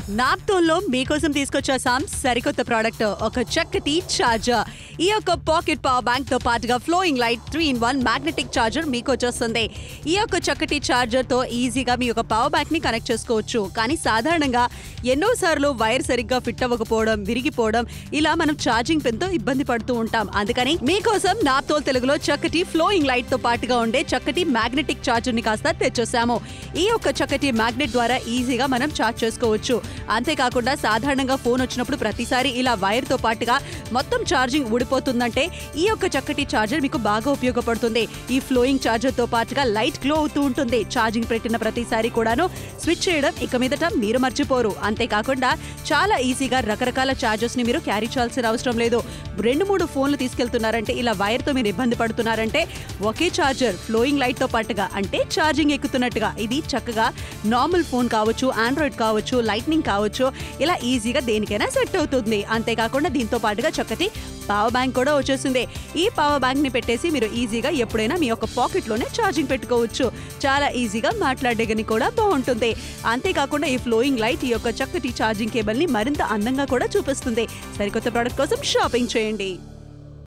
నాప్తోల్లో మీకోసం తీసుకొచ్చేసాం సరికొత్త ప్రోడక్ట్, ఒక చక్కటి చార్జర్. ఈ యొక్క పాకెట్ పవర్ బ్యాంక్ తో పాటుగా flowing light 3-in-1 magnetic charger మీకు వచ్చేస్తుంది. ఈ యొక్క చక్కటి చార్జర్ తో ఈజీగా మీ యొక్క పవర్ బ్యాంక్ ని కనెక్ట్ చేసుకోవచ్చు. కానీ సాధారణంగా ఎన్నోసార్లు వైర్ సరిగ్గా ఫిట్ అవ్వకపోవడం, విరిగిపోవడం, ఇలా మనం ఛార్జింగ్ పిన్ తో ఇబ్బంది పడుతూ ఉంటాం. అందుకని మీకోసం నాప్తోల్ తెలుగులో చక్కటి ఫ్లోయింగ్ లైట్ తో పాటుగా ఉండే చక్కటి మ్యాగ్నెటిక్ చార్జర్ ని కాస్త తెచ్చేసాము. ఈ యొక్క చక్కటి మ్యాగ్నెట్ ద్వారా ఈజీగా మనం ఛార్జ్ చేసుకోవచ్చు. అంతేకాకుండా సాధారణంగా ఫోన్ వచ్చినప్పుడు ప్రతిసారి ఇలా వైర్ తో పాటుగా మొత్తం ఛార్జింగ్ ఊడిపోతుందంటే ఈ యొక్క చక్కటి ఛార్జర్ మీకు బాగా ఉపయోగపడుతుంది. ఈ ఫ్లోయింగ్ ఛార్జర్ తో పాటుగా లైట్ గ్లో అవుతూ ఉంటుంది. ఛార్జింగ్ పెట్టిన ప్రతిసారి కూడాను స్విచ్ చేయడం ఇక మీదట మీరు మర్చిపోరు. అంతేకాకుండా చాలా ఈజీగా రకరకాల ఛార్జర్స్ ని మీరు క్యారీ చేయాల్సిన అవసరం లేదు. 2-3 ఫోన్లు తీసుకెళ్తున్నారంటే, ఇలా వైర్ తో మీరు ఇబ్బంది పడుతున్నారంటే ఒకే ఛార్జర్ ఫ్లోయింగ్ లైట్ తో పాటుగా, అంటే ఛార్జింగ్ ఎక్కుతున్నట్టుగా, ఇది చక్కగా నార్మల్ ఫోన్ కావచ్చు, ఆండ్రాయిడ్ కావచ్చు, లైట్నింగ్ కావచ్చు, ఇలా ఈజీగా దేనికైనా సెట్ అవుతుంది. అంతేకాకుండా దీంతో పాటుగా చక్కటి పవర్ బ్యాంక్ కూడా వచ్చేసింది. ఈ పవర్ బ్యాంక్ ని పెట్టేసి మీరు ఈజీగా ఎప్పుడైనా మీ యొక్క పాకెట్ లోనే ఛార్జింగ్ పెట్టుకోవచ్చు. చాలా ఈజీగా మాట్లాడేగని కూడా బాగుంటుంది. అంతేకాకుండా ఈ ఫ్లోయింగ్ లైట్ ఈ యొక్క చక్కటి ఛార్జింగ్ కేబుల్ ని మరింత అందంగా కూడా చూపిస్తుంది. సరికొత్త ప్రోడక్ట్ కోసం షాపింగ్ చేయండి.